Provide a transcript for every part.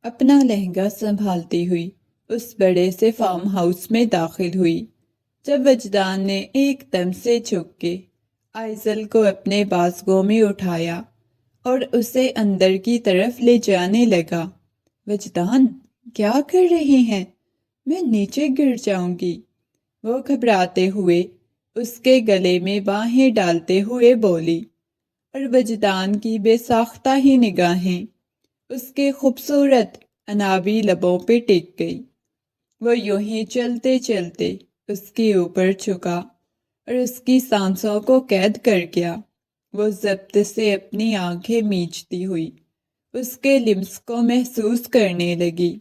اپنا لہنگا سنبھالتی ہوئی اس بڑے سے فارم ہاؤس میں داخل ہوئی جب وجدان نے ایک دم سے جھک کے آئزل کو اپنے بازوؤں میں اٹھایا اور اسے اندر کی طرف لے جانے لگا۔ وجدان، کیا کر رہی ہیں؟ میں نیچے گر جاؤں گی، وہ گھبراتے ہوئے اس کے گلے میں باہیں ڈالتے ہوئے بولی، اور وجدان کی بے ساختہ ہی نگاہیں اس کے خوبصورت انابی لبوں پہ ٹک گئی۔ وہ یوں ہی چلتے چلتے اس کے اوپر جھکا اور اس کی سانسوں کو قید کر گیا۔ وہ ضبط سے اپنی آنکھیں میچتی ہوئی اس کے لمس کو محسوس کرنے لگی۔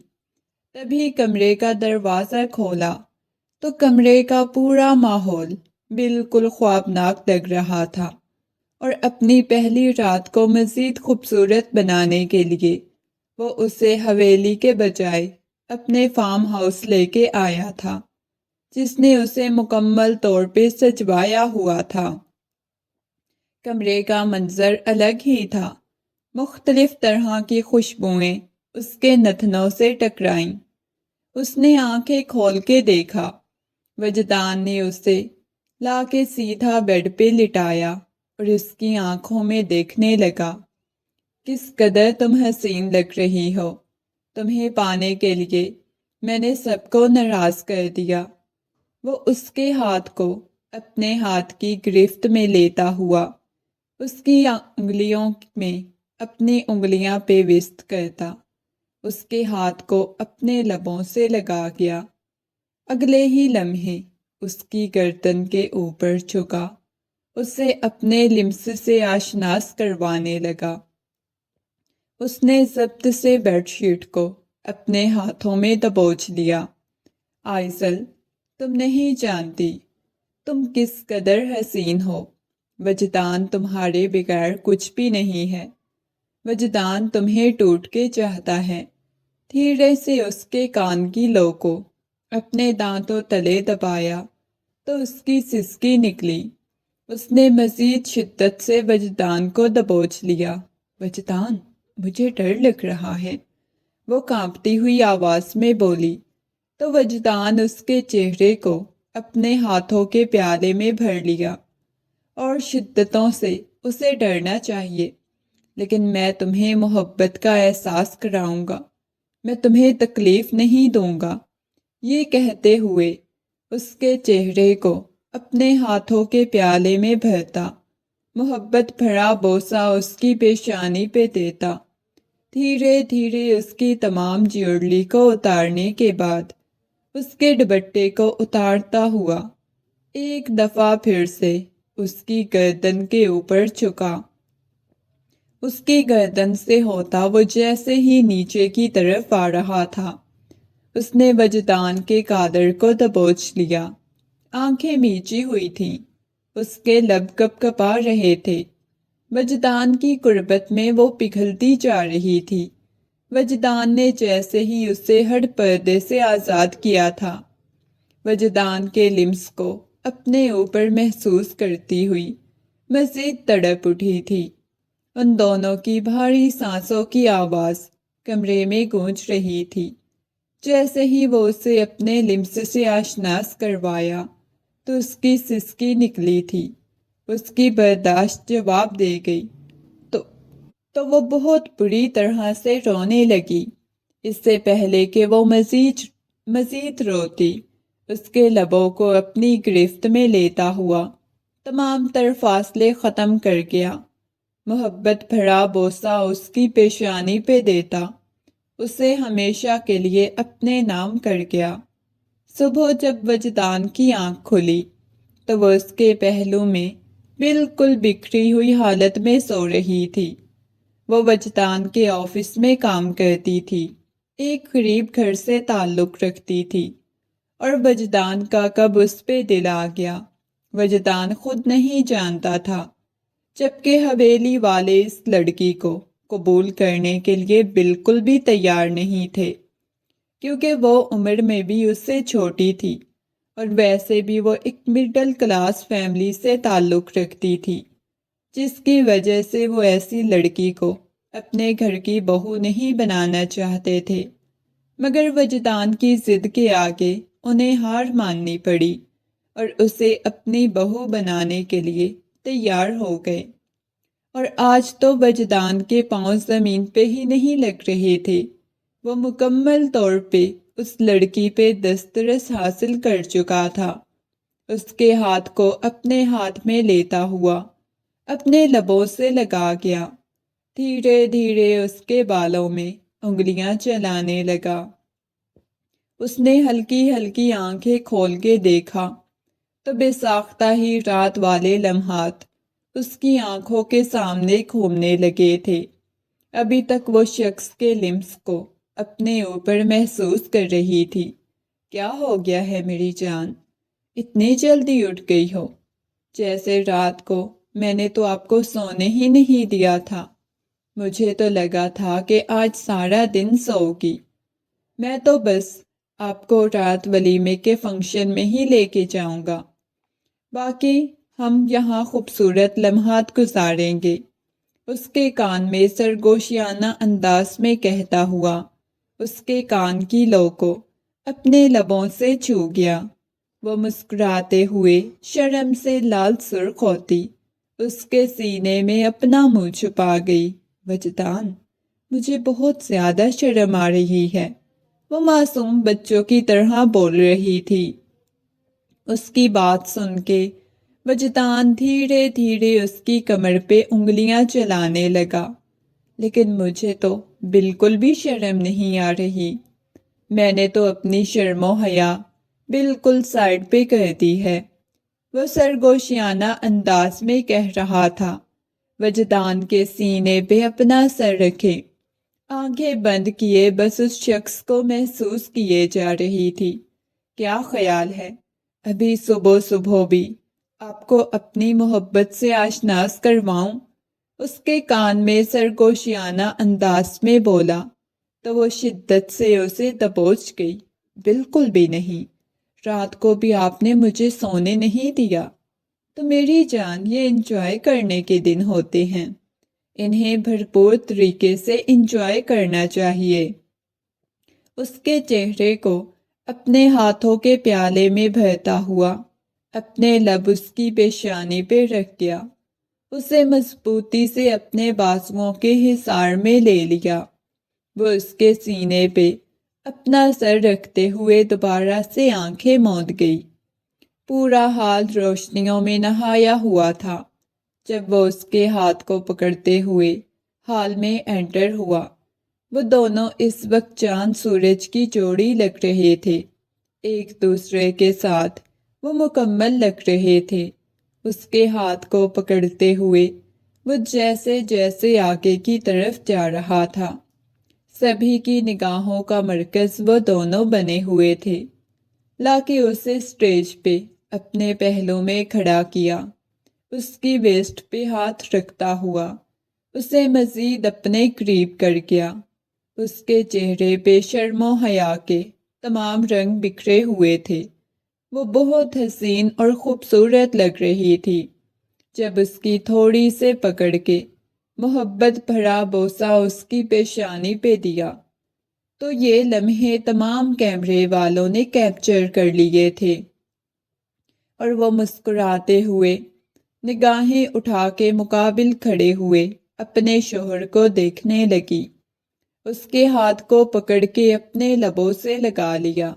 تبھی کمرے کا دروازہ کھولا تو کمرے کا پورا ماحول بالکل خوابناک لگ رہا تھا، اور اپنی پہلی رات کو مزید خوبصورت بنانے کے لیے وہ اسے حویلی کے بجائے اپنے فارم ہاؤس لے کے آیا تھا، جس نے اسے مکمل طور پہ سجوایا ہوا تھا۔ کمرے کا منظر الگ ہی تھا، مختلف طرح کی خوشبوئیں اس کے نتنوں سے ٹکرائیں۔ اس نے آنکھیں کھول کے دیکھا، وجدان نے اسے لا کے سیدھا بیڈ پہ لٹایا اور اس کی آنکھوں میں دیکھنے لگا۔ کس قدر تم حسین لگ رہی ہو، تمہیں پانے کے لیے میں نے سب کو ناراض کر دیا۔ وہ اس کے ہاتھ کو اپنے ہاتھ کی گرفت میں لیتا ہوا اس کی انگلیوں میں اپنی انگلیاں پیوست کرتا اس کے ہاتھ کو اپنے لبوں سے لگا گیا۔ اگلے ہی لمحے اس کی گردن کے اوپر جھکا اسے اپنے لمس سے آشناس کروانے لگا۔ اس نے ضبط سے بیڈ شیٹ کو اپنے ہاتھوں میں دبوچ لیا۔ آئزل، تم نہیں جانتی تم کس قدر حسین ہو۔ وجدان تمہارے بغیر کچھ بھی نہیں ہے۔ وجدان تمہیں ٹوٹ کے چاہتا ہے۔ دھیرے سے اس کے کان کی لو کو اپنے دانتوں تلے دبایا تو اس کی سسکی نکلی۔ اس نے مزید شدت سے وجدان کو دبوچ لیا۔ وجدان، مجھے ڈر لگ رہا ہے، وہ کانپتی ہوئی آواز میں بولی، تو وجدان اس کے چہرے کو اپنے ہاتھوں کے پیالے میں بھر لیا اور شدتوں سے اسے ڈرنا چاہیے، لیکن میں تمہیں محبت کا احساس کراؤں گا، میں تمہیں تکلیف نہیں دوں گا۔ یہ کہتے ہوئے اس کے چہرے کو اپنے ہاتھوں کے پیالے میں بھرتا، محبت بھرا بوسہ اس کی پیشانی پہ دیتا، دھیرے دھیرے اس کی تمام جیولری کو اتارنے کے بعد اس کے دوپٹے کو اتارتا ہوا ایک دفعہ پھر سے اس کی گردن کے اوپر جھکا۔ اس کی گردن سے ہوتا وہ جیسے ہی نیچے کی طرف آ رہا تھا، اس نے وجدان کے کادر کو دبوچ لیا۔ آنکھیں میچی ہوئی تھیں، اس کے لب کپ کپا رہے تھے۔ وجدان کی قربت میں وہ پگھلتی جا رہی تھی۔ وجدان نے جیسے ہی اسے ہر پردے سے آزاد کیا تھا، وجدان کے لمس کو اپنے اوپر محسوس کرتی ہوئی مزید تڑپ اٹھی تھی۔ ان دونوں کی بھاری سانسوں کی آواز کمرے میں گونج رہی تھی۔ جیسے ہی وہ اسے اپنے لمس سے آشناس کروایا تو اس کی سسکی نکلی تھی۔ اس کی برداشت جواب دے گئی تو وہ بہت بری طرح سے رونے لگی۔ اس سے پہلے کہ وہ مزید روتی، اس کے لبوں کو اپنی گرفت میں لیتا ہوا تمام تر فاصلے ختم کر گیا، محبت بھرا بوسہ اس کی پیشانی پہ دیتا، اسے ہمیشہ کے لیے اپنے نام کر گیا۔ صبح جب وجدان کی آنکھ کھلی تو وہ اس کے پہلو میں بالکل بکھری ہوئی حالت میں سو رہی تھی۔ وہ وجدان کے آفس میں کام کرتی تھی، ایک غریب گھر سے تعلق رکھتی تھی، اور وجدان کا کب اس پہ دل آ گیا وجدان خود نہیں جانتا تھا، جبکہ حویلی والے اس لڑکی کو قبول کرنے کے لیے بالکل بھی تیار نہیں تھے، کیونکہ وہ عمر میں بھی اس سے چھوٹی تھی، اور ویسے بھی وہ ایک مڈل کلاس فیملی سے تعلق رکھتی تھی، جس کی وجہ سے وہ ایسی لڑکی کو اپنے گھر کی بہو نہیں بنانا چاہتے تھے، مگر وجدان کی ضد کے آگے انہیں ہار ماننی پڑی اور اسے اپنی بہو بنانے کے لیے تیار ہو گئے۔ اور آج تو وجدان کے پاؤں زمین پہ ہی نہیں لگ رہے تھے، وہ مکمل طور پہ اس لڑکی پہ دسترس حاصل کر چکا تھا۔ اس کے ہاتھ کو اپنے ہاتھ میں لیتا ہوا اپنے لبوں سے لگا گیا، دھیرے دھیرے اس کے بالوں میں انگلیاں چلانے لگا۔ اس نے ہلکی ہلکی آنکھیں کھول کے دیکھا تو بے ساختہ ہی رات والے لمحات اس کی آنکھوں کے سامنے گھومنے لگے تھے۔ ابھی تک وہ شخص کے لمس کو اپنے اوپر محسوس کر رہی تھی۔ کیا ہو گیا ہے میری جان؟ اتنی جلدی اٹھ گئی ہو؟ جیسے رات کو میں نے تو آپ کو سونے ہی نہیں دیا تھا۔ مجھے تو لگا تھا کہ آج سارا دن سوگی۔ میں تو بس آپ کو رات ولیمے کے فنکشن میں ہی لے کے جاؤں گا، باقی ہم یہاں خوبصورت لمحات گزاریں گے۔ اس کے کان میں سرگوشیانہ انداز میں کہتا ہوا اس کے کان کی لو کو اپنے لبوں سے چھو گیا۔ وہ مسکراتے ہوئے شرم سے لال سرخ ہوتی اس کے سینے میں اپنا منہ چھپا گئی۔ وجدان، مجھے بہت زیادہ شرم آ رہی ہے، وہ معصوم بچوں کی طرح بول رہی تھی۔ اس کی بات سن کے وجدان دھیرے دھیرے اس کی کمر پہ انگلیاں چلانے لگا۔ لیکن مجھے تو بالکل بھی شرم نہیں آ رہی، میں نے تو اپنی شرم و حیا بالکل سائڈ پہ کر دی ہے، وہ سرگوشیانہ انداز میں کہہ رہا تھا۔ وجدان کے سینے پہ اپنا سر رکھے، آنکھیں بند کیے بس اس شخص کو محسوس کیے جا رہی تھی۔ کیا خیال ہے ابھی صبح صبح بھی آپ کو اپنی محبت سے آشناس کرواؤں؟ اس کے کان میں سرگوشیانہ انداز میں بولا تو وہ شدت سے اسے دبوچ گئی۔ بالکل بھی نہیں، رات کو بھی آپ نے مجھے سونے نہیں دیا۔ تو میری جان، یہ انجوائے کرنے کے دن ہوتے ہیں، انہیں بھرپور طریقے سے انجوائے کرنا چاہیے۔ اس کے چہرے کو اپنے ہاتھوں کے پیالے میں بھرتا ہوا اپنے لب اس کی پیشانی پہ رکھ دیا، اسے مضبوطی سے اپنے بازوؤں کے حصار میں لے لیا۔ وہ اس کے سینے پہ اپنا سر رکھتے ہوئے دوبارہ سے آنکھیں موند گئی۔ پورا حال روشنیوں میں نہایا ہوا تھا جب وہ اس کے ہاتھ کو پکڑتے ہوئے حال میں انٹر ہوا۔ وہ دونوں اس وقت چاند سورج کی جوڑی لگ رہے تھے، ایک دوسرے کے ساتھ وہ مکمل لگ رہے تھے۔ اس کے ہاتھ کو پکڑتے ہوئے وہ جیسے جیسے آگے کی طرف جا رہا تھا، سبھی کی نگاہوں کا مرکز وہ دونوں بنے ہوئے تھے۔ لاکے اسے اسٹیج پہ اپنے پہلو میں کھڑا کیا، اس کی ویسٹ پہ ہاتھ رکھتا ہوا اسے مزید اپنے قریب کر گیا۔ اس کے چہرے پہ شرم و حیا کے تمام رنگ بکھرے ہوئے تھے، وہ بہت حسین اور خوبصورت لگ رہی تھی۔ جب اس کی تھوڑی سے پکڑ کے محبت بھرا بوسہ اس کی پیشانی پہ دیا تو یہ لمحے تمام کیمرے والوں نے کیپچر کر لیے تھے، اور وہ مسکراتے ہوئے نگاہیں اٹھا کے مقابل کھڑے ہوئے اپنے شوہر کو دیکھنے لگی۔ اس کے ہاتھ کو پکڑ کے اپنے لبوں سے لگا لیا،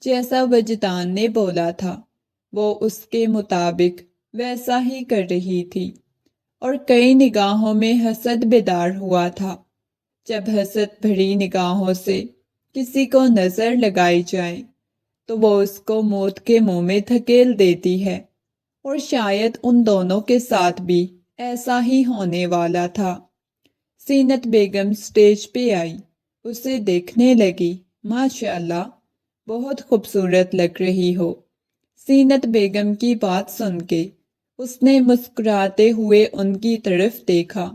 جیسا وجدان نے بولا تھا وہ اس کے مطابق ویسا ہی کر رہی تھی۔ اور کئی نگاہوں میں حسد بیدار ہوا تھا۔ جب حسد بھری نگاہوں سے کسی کو نظر لگائی جائے تو وہ اس کو موت کے منہ میں دھکیل دیتی ہے، اور شاید ان دونوں کے ساتھ بھی ایسا ہی ہونے والا تھا۔ زینت بیگم سٹیج پہ آئی، اسے دیکھنے لگی۔ ماشاءاللہ، بہت خوبصورت لگ رہی ہو۔ زینت بیگم کی بات سن کے اس نے مسکراتے ہوئے ان کی طرف دیکھا۔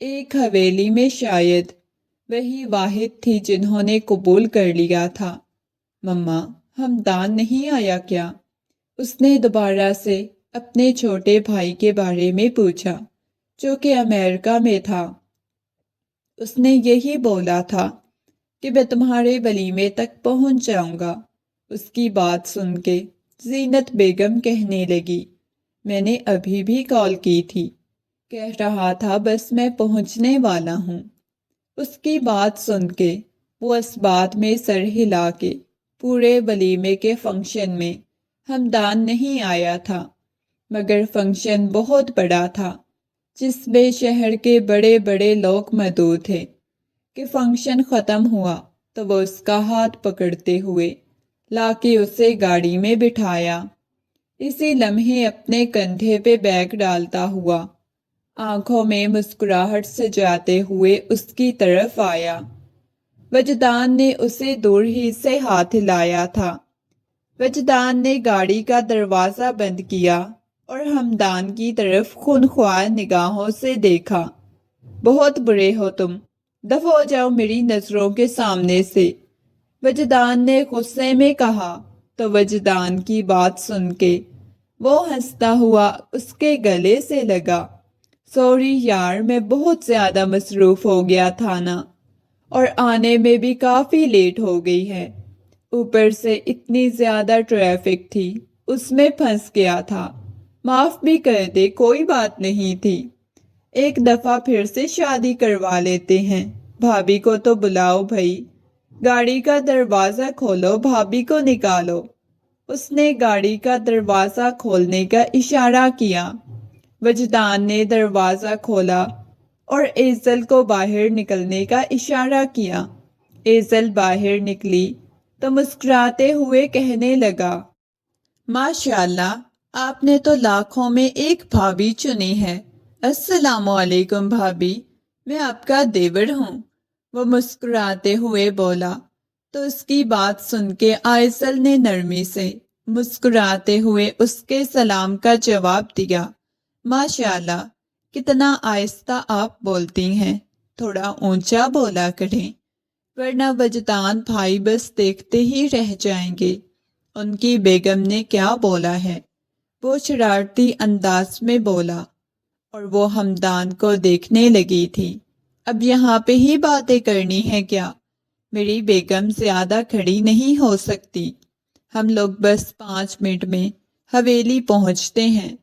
ایک حویلی میں شاید وہی واحد تھی جنہوں نے قبول کر لیا تھا۔ مما، ہمدان نہیں آیا کیا؟ اس نے دوبارہ سے اپنے چھوٹے بھائی کے بارے میں پوچھا جو کہ امریکہ میں تھا۔ اس نے یہی بولا تھا کہ میں تمہارے ولیمے تک پہنچ جاؤں گا۔ اس کی بات سن کے زینت بیگم کہنے لگی، میں نے ابھی بھی کال کی تھی، کہہ رہا تھا بس میں پہنچنے والا ہوں۔ اس کی بات سن کے وہ اس بات میں سر ہلا کے پورے ولیمے کے فنکشن میں ہمدان نہیں آیا تھا، مگر فنکشن بہت بڑا تھا جس میں شہر کے بڑے بڑے لوگ موجود تھے کہ فنکشن ختم ہوا تو وہ اس کا ہاتھ پکڑتے ہوئے لا کے اسے گاڑی میں بٹھایا۔ اسی لمحے اپنے کندھے پہ بیگ ڈالتا ہوا آنکھوں میں مسکراہٹ سجاتے ہوئے اس کی طرف آیا۔ وجدان نے اسے دور ہی سے ہاتھ ہلایا تھا۔ وجدان نے گاڑی کا دروازہ بند کیا اور ہمدان کی طرف خونخوار نگاہوں سے دیکھا۔ بہت برے ہو تم، دفع ہو جاؤ میری نظروں کے سامنے سے، وجدان نے غصے میں کہا۔ تو وجدان کی بات سن کے وہ ہنستا ہوا اس کے گلے سے لگا۔ سوری یار، میں بہت زیادہ مصروف ہو گیا تھا نا، اور آنے میں بھی کافی لیٹ ہو گئی ہے، اوپر سے اتنی زیادہ ٹریفک تھی، اس میں پھنس گیا تھا، معاف بھی کر دے، کوئی بات نہیں تھی، ایک دفعہ پھر سے شادی کروا لیتے ہیں، بھابھی کو تو بلاؤ بھائی، گاڑی کا دروازہ کھولو، بھابھی کو نکالو۔ اس نے گاڑی کا دروازہ کھولنے کا اشارہ کیا۔ وجدان نے دروازہ کھولا اور ایزل کو باہر نکلنے کا اشارہ کیا۔ ایزل باہر نکلی تو مسکراتے ہوئے کہنے لگا، ماشاءاللہ، آپ نے تو لاکھوں میں ایک بھابھی چنی ہے۔ السلام علیکم بھابھی، میں آپ کا دیور ہوں، وہ مسکراتے ہوئے بولا۔ تو اس کی بات سن کے ایزل نے نرمی سے مسکراتے ہوئے اس کے سلام کا جواب دیا۔ ماشاءاللہ، کتنا آہستہ آپ بولتی ہیں، تھوڑا اونچا بولا کریں، ورنہ وجدان بھائی بس دیکھتے ہی رہ جائیں گے ان کی بیگم نے کیا بولا ہے، وہ شرارتی انداز میں بولا، اور وہ ہمدان کو دیکھنے لگی تھی۔ اب یہاں پہ ہی باتیں کرنی ہے کیا؟ میری بیگم زیادہ کھڑی نہیں ہو سکتی، ہم لوگ بس 5 منٹ میں حویلی پہنچتے ہیں۔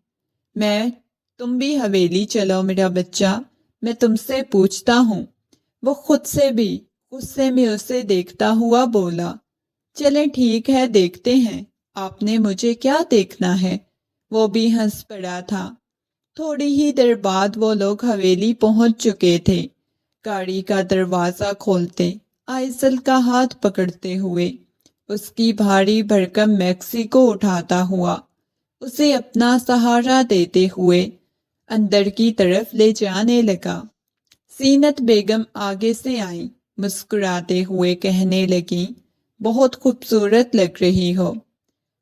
تم بھی حویلی چلو میرا بچہ، میں تم سے پوچھتا ہوں، وہ خود سے بھی غصے میں اسے دیکھتا ہوا بولا۔ چلیں ٹھیک ہے، دیکھتے ہیں، آپ نے مجھے کیا دیکھنا ہے؟ وہ بھی ہنس پڑا تھا۔ تھوڑی ہی دیر بعد وہ لوگ حویلی پہنچ چکے تھے۔ گاڑی کا دروازہ کھولتے ایزل کا ہاتھ پکڑتے ہوئے اس کی بھاری بھرکم میکسی کو اٹھاتا ہوا اسے اپنا سہارا دیتے ہوئے اندر کی طرف لے جانے لگا۔ زینت بیگم آگے سے آئی، مسکراتے ہوئے کہنے لگی، بہت خوبصورت لگ رہی ہو،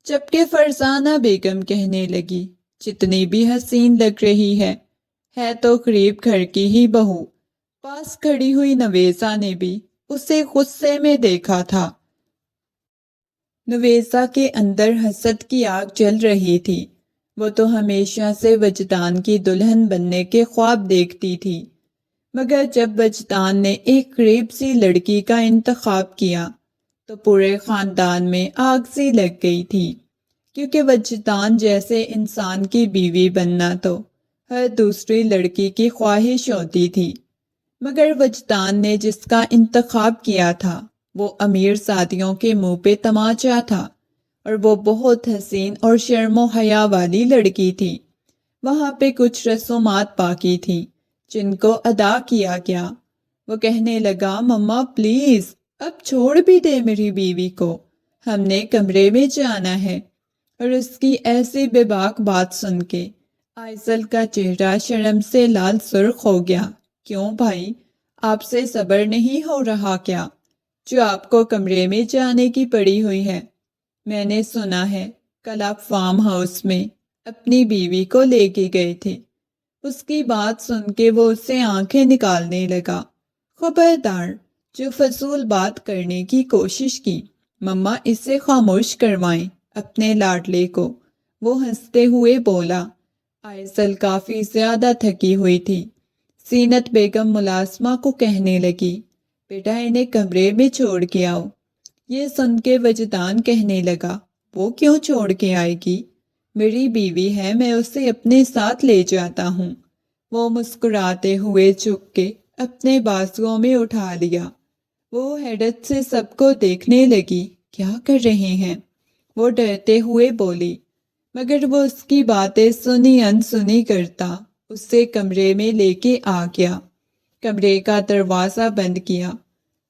جبکہ فرزانہ بیگم کہنے لگی، جتنی بھی حسین لگ رہی ہے تو قریب گھر کی ہی بہو۔ پاس کھڑی ہوئی نویزہ نے بھی اسے غصے میں دیکھا تھا۔ نویزہ کے اندر حسد کی آگ جل رہی تھی، وہ تو ہمیشہ سے وجدان کی دلہن بننے کے خواب دیکھتی تھی، مگر جب وجدان نے ایک قریب سی لڑکی کا انتخاب کیا تو پورے خاندان میں آگ سی لگ گئی تھی، کیونکہ وجدان جیسے انسان کی بیوی بننا تو ہر دوسری لڑکی کی خواہش ہوتی تھی، مگر وجدان نے جس کا انتخاب کیا تھا وہ امیر زادیوں کے منہ پہ تماچا تھا، اور وہ بہت حسین اور شرم و حیا والی لڑکی تھی۔ وہاں پہ کچھ رسومات باقی تھیں جن کو ادا کیا گیا۔ وہ کہنے لگا، مما پلیز اب چھوڑ بھی دے میری بیوی کو، ہم نے کمرے میں جانا ہے۔ اور اس کی ایسی بے باک بات سن کے ایزل کا چہرہ شرم سے لال سرخ ہو گیا۔ کیوں بھائی، آپ سے صبر نہیں ہو رہا کیا، جو آپ کو کمرے میں جانے کی پڑی ہوئی ہے؟ میں نے سنا ہے کل آپ فارم ہاؤس میں اپنی بیوی کو لے کے گئے تھے۔ اس کی بات سن کے وہ اس سے آنکھیں نکالنے لگا۔ خبردار، جو فضول بات کرنے کی کوشش کی، مما اسے خاموش کروائیں اپنے لاڈلے کو، وہ ہنستے ہوئے بولا۔ ایزل کافی زیادہ تھکی ہوئی تھی، زینت بیگم ملازمہ کو کہنے لگی، بیٹا انہیں کمرے میں چھوڑ کے آؤ۔ یہ سن کے وجدان کہنے لگا، وہ کیوں چھوڑ کے آئے گی؟ میری بیوی ہے، میں اسے اپنے ساتھ لے جاتا ہوں۔ وہ مسکراتے ہوئے جھک کے اپنے بازوؤں میں اٹھا لیا۔ وہ حیرت سے سب کو دیکھنے لگی، کیا کر رہے ہیں؟ وہ ڈرتے ہوئے بولی، مگر وہ اس کی باتیں سنی انسنی کرتا اسے کمرے میں لے کے آ گیا۔ کمرے کا دروازہ بند کیا،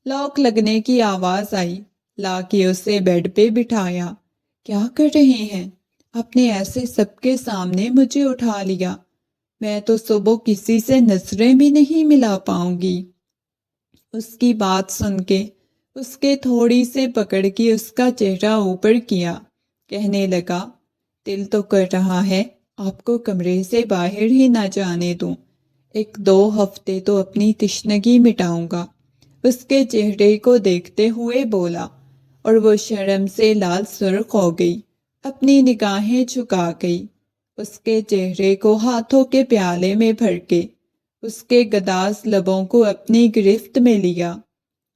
لاک لگنے کی آواز آئی، لا کے اسے بیڈ پہ بٹھایا۔ کیا کر رہے ہیں؟ آپ نے ایسے سب کے سامنے مجھے اٹھا لیا، میں تو صبح کسی سے نظریں بھی نہیں ملا پاؤں گی۔ اس کی بات سن کے اس کے تھوڑی سے پکڑ کے اس کا چہرہ اوپر کیا، کہنے لگا، دل تو کر رہا ہے آپ کو کمرے سے باہر ہی نہ جانے دوں، 1-2 ہفتے تو اپنی تشنگی مٹاؤں گا۔ اس کے چہرے کو دیکھتے ہوئے بولا، اور وہ شرم سے لال سرخ ہو گئی، اپنی نگاہیں جھکا گئی۔ اس کے چہرے کو ہاتھوں کے پیالے میں بھر کے اس کے گداز لبوں کو اپنی گرفت میں لیا،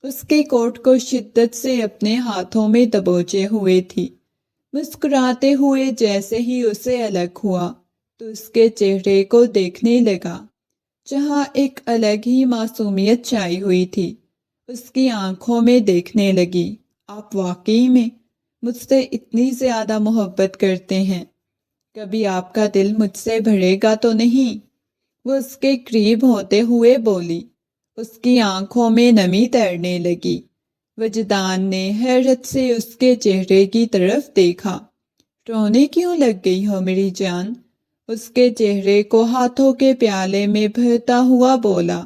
اس کے کوٹ کو شدت سے اپنے ہاتھوں میں دبوچے ہوئے تھی۔ مسکراتے ہوئے جیسے ہی اسے الگ ہوا تو اس کے چہرے کو دیکھنے لگا، جہاں ایک الگ ہی معصومیت چھائی ہوئی تھی۔ اس کی آنکھوں میں دیکھنے لگی، آپ واقعی میں مجھ سے اتنی زیادہ محبت کرتے ہیں؟ کبھی آپ کا دل مجھ سے بھرے گا تو نہیں؟ وہ اس کے قریب ہوتے ہوئے بولی۔ اس کی آنکھوں میں نمی تیرنے لگی۔ وجدان نے حیرت سے اس کے چہرے کی طرف دیکھا۔ رونے کیوں لگ گئی ہو میری جان؟ اس کے چہرے کو ہاتھوں کے پیالے میں بہتا ہوا بولا،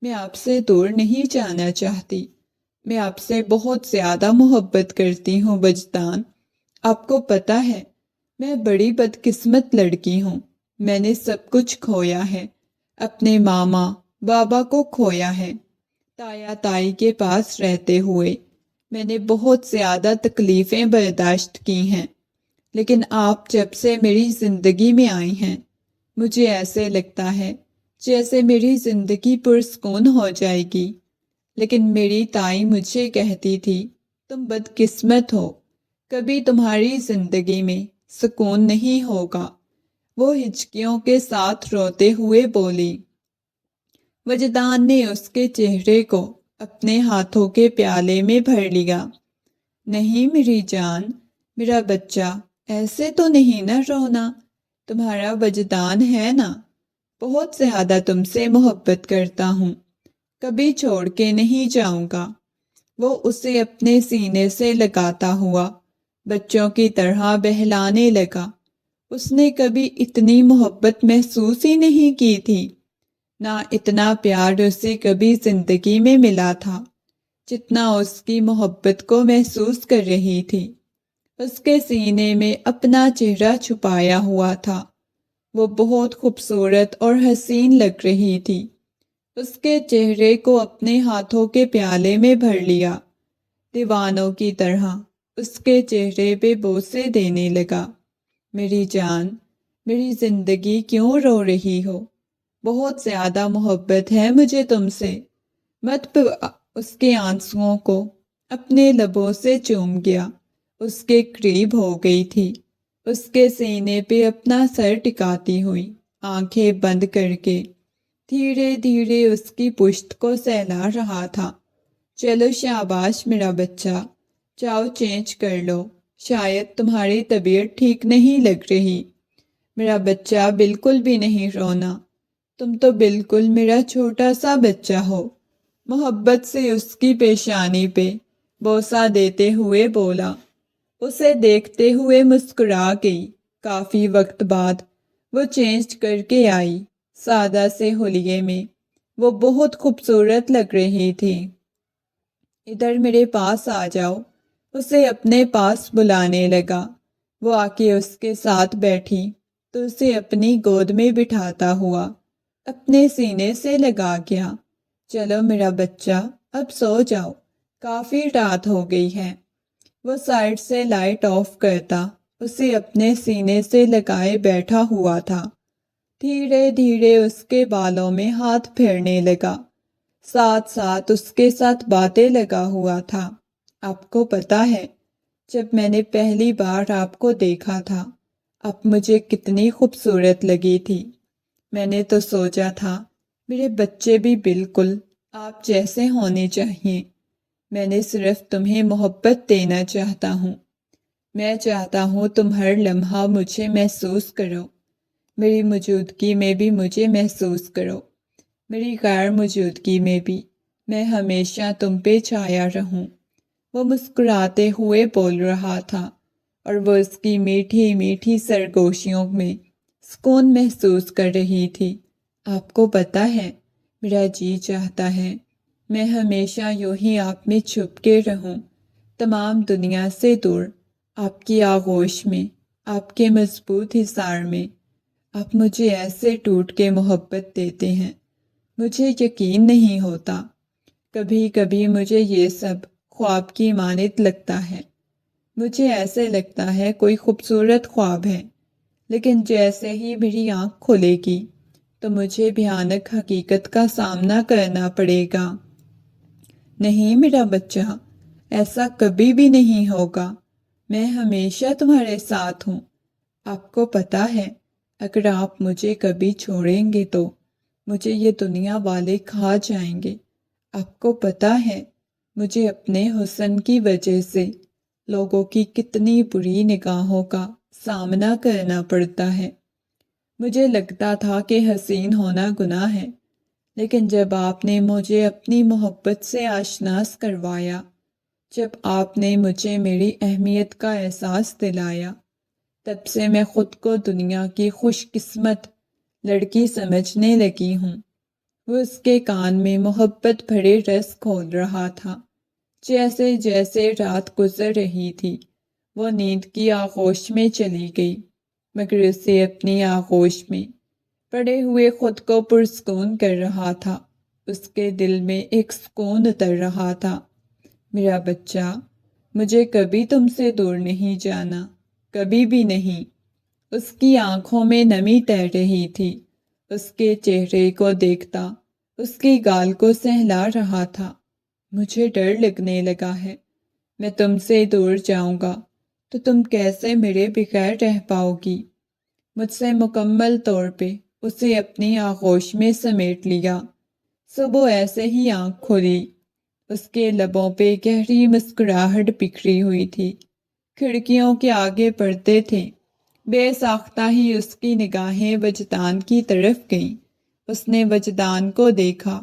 میں آپ سے دور نہیں جانا چاہتی، میں آپ سے بہت زیادہ محبت کرتی ہوں وجدان۔ آپ کو پتہ ہے میں بڑی بدقسمت لڑکی ہوں، میں نے سب کچھ کھویا ہے، اپنے ماما بابا کو کھویا ہے، تایا تائی کے پاس رہتے ہوئے میں نے بہت زیادہ تکلیفیں برداشت کی ہیں، لیکن آپ جب سے میری زندگی میں آئی ہیں مجھے ایسے لگتا ہے جیسے میری زندگی پرسکون ہو جائے گی۔ لیکن میری تائی مجھے کہتی تھی تم بدقسمت ہو، کبھی تمہاری زندگی میں سکون نہیں ہوگا۔ وہ ہچکیوں کے ساتھ روتے ہوئے بولی۔ وجدان نے اس کے چہرے کو اپنے ہاتھوں کے پیالے میں بھر لیا۔ نہیں میری جان، میرا بچہ، ایسے تو نہیں نہ رونا، تمہارا وجدان ہے نا، بہت زیادہ تم سے محبت کرتا ہوں، کبھی چھوڑ کے نہیں جاؤں گا۔ وہ اسے اپنے سینے سے لگاتا ہوا بچوں کی طرح بہلانے لگا۔ اس نے کبھی اتنی محبت محسوس ہی نہیں کی تھی، نہ اتنا پیار اسے کبھی زندگی میں ملا تھا جتنا اس کی محبت کو محسوس کر رہی تھی۔ اس کے سینے میں اپنا چہرہ چھپایا ہوا تھا، وہ بہت خوبصورت اور حسین لگ رہی تھی۔ اس کے چہرے کو اپنے ہاتھوں کے پیالے میں بھر لیا، دیوانوں کی طرح اس کے چہرے پہ بوسے دینے لگا۔ میری جان، میری زندگی کیوں رو رہی ہو؟ بہت زیادہ محبت ہے مجھے تم سے، مت اس کے آنسوؤں کو اپنے لبوں سے چوم گیا، اس کے قریب ہو گئی تھی، اس کے سینے پہ اپنا سر ٹکاتی ہوئی، آنکھیں بند کر کے دھیرے دھیرے اس کی پشت کو سہلا رہا تھا۔ چلو شاباش میرا بچہ، جاؤ چینج کر لو، شاید تمہاری طبیعت ٹھیک نہیں لگ رہی۔ میرا بچہ بالکل بھی نہیں رونا، تم تو بالکل میرا چھوٹا سا بچہ ہو۔ محبت سے اس کی پیشانی پہ بوسہ دیتے ہوئے بولا۔ اسے دیکھتے ہوئے مسکرا گئی۔ کافی وقت بعد وہ چینج کر کے آئی، سادہ سے حلیے میں وہ بہت خوبصورت لگ رہی تھی۔ ادھر میرے پاس آ جاؤ، اسے اپنے پاس بلانے لگا۔ وہ آ کے اس کے ساتھ بیٹھی تو اسے اپنی گود میں بٹھاتا ہوا اپنے سینے سے لگا گیا۔ چلو میرا بچہ، اب سو جاؤ، کافی رات ہو گئی ہے۔ وہ سائڈ سے لائٹ آف کرتا اسے اپنے سینے سے لگائے بیٹھا ہوا تھا۔ دھیرے دھیرے اس کے بالوں میں ہاتھ پھیرنے لگا، ساتھ ساتھ اس کے ساتھ باتیں لگا ہوا تھا۔ آپ کو پتہ ہے، جب میں نے پہلی بار آپ کو دیکھا تھا، آپ مجھے کتنی خوبصورت لگی تھی۔ میں نے تو سوچا تھا میرے بچے بھی بالکل آپ جیسے ہونے چاہیے۔ میں نے صرف تمہیں محبت دینا چاہتا ہوں۔ میں چاہتا ہوں تم ہر لمحہ مجھے محسوس کرو، میری موجودگی میں بھی مجھے محسوس کرو، میری غیر موجودگی میں بھی میں ہمیشہ تم پہ چھایا رہوں۔ وہ مسکراتے ہوئے بول رہا تھا اور وہ اس کی میٹھی میٹھی سرگوشیوں میں سکون محسوس کر رہی تھی۔ آپ کو پتہ ہے، میرا جی چاہتا ہے میں ہمیشہ یوں ہی آپ میں چھپ کے رہوں، تمام دنیا سے دور، آپ کی آغوش میں، آپ کے مضبوط حصار میں۔ آپ مجھے ایسے ٹوٹ کے محبت دیتے ہیں، مجھے یقین نہیں ہوتا۔ کبھی کبھی مجھے یہ سب خواب کی مانند لگتا ہے، مجھے ایسے لگتا ہے کوئی خوبصورت خواب ہے، لیکن جیسے ہی میری آنکھ کھلے گی تو مجھے بھیانک حقیقت کا سامنا کرنا پڑے گا۔ نہیں میرا بچہ، ایسا کبھی بھی نہیں ہوگا، میں ہمیشہ تمہارے ساتھ ہوں۔ آپ کو پتہ ہے، اگر آپ مجھے کبھی چھوڑیں گے تو مجھے یہ دنیا والے کھا جائیں گے۔ آپ کو پتہ ہے، مجھے اپنے حسن کی وجہ سے لوگوں کی کتنی بری نگاہوں کا سامنا کرنا پڑتا ہے۔ مجھے لگتا تھا کہ حسین ہونا گناہ ہے، لیکن جب آپ نے مجھے اپنی محبت سے آشناس کروایا، جب آپ نے مجھے میری اہمیت کا احساس دلایا، تب سے میں خود کو دنیا کی خوش قسمت لڑکی سمجھنے لگی ہوں۔ وہ اس کے کان میں محبت بھرے رس کھول رہا تھا۔ جیسے جیسے رات گزر رہی تھی، وہ نیند کی آغوش میں چلی گئی، مگر اسے اپنی آغوش میں پڑے ہوئے خود کو پرسکون کر رہا تھا۔ اس کے دل میں ایک سکون اتر رہا تھا۔ میرا بچہ، مجھے کبھی تم سے دور نہیں جانا، کبھی بھی نہیں۔ اس کی آنکھوں میں نمی تیر رہی تھی۔ اس کے چہرے کو دیکھتا اس کی گال کو سہلا رہا تھا۔ مجھے ڈر لگنے لگا ہے، میں تم سے دور جاؤں گا تو تم کیسے میرے بغیر رہ پاؤ گی۔ مجھ سے مکمل طور پہ اسے اپنی آغوش میں سمیٹ لیا۔ صبح ایسے ہی آنکھ کھلی، اس کے لبوں پہ گہری مسکراہٹ بکھری ہوئی تھی۔ کھڑکیوں کے آگے پردے تھے۔ بے ساختہ ہی اس کی نگاہیں وجدان کی طرف گئیں۔ اس نے وجدان کو دیکھا۔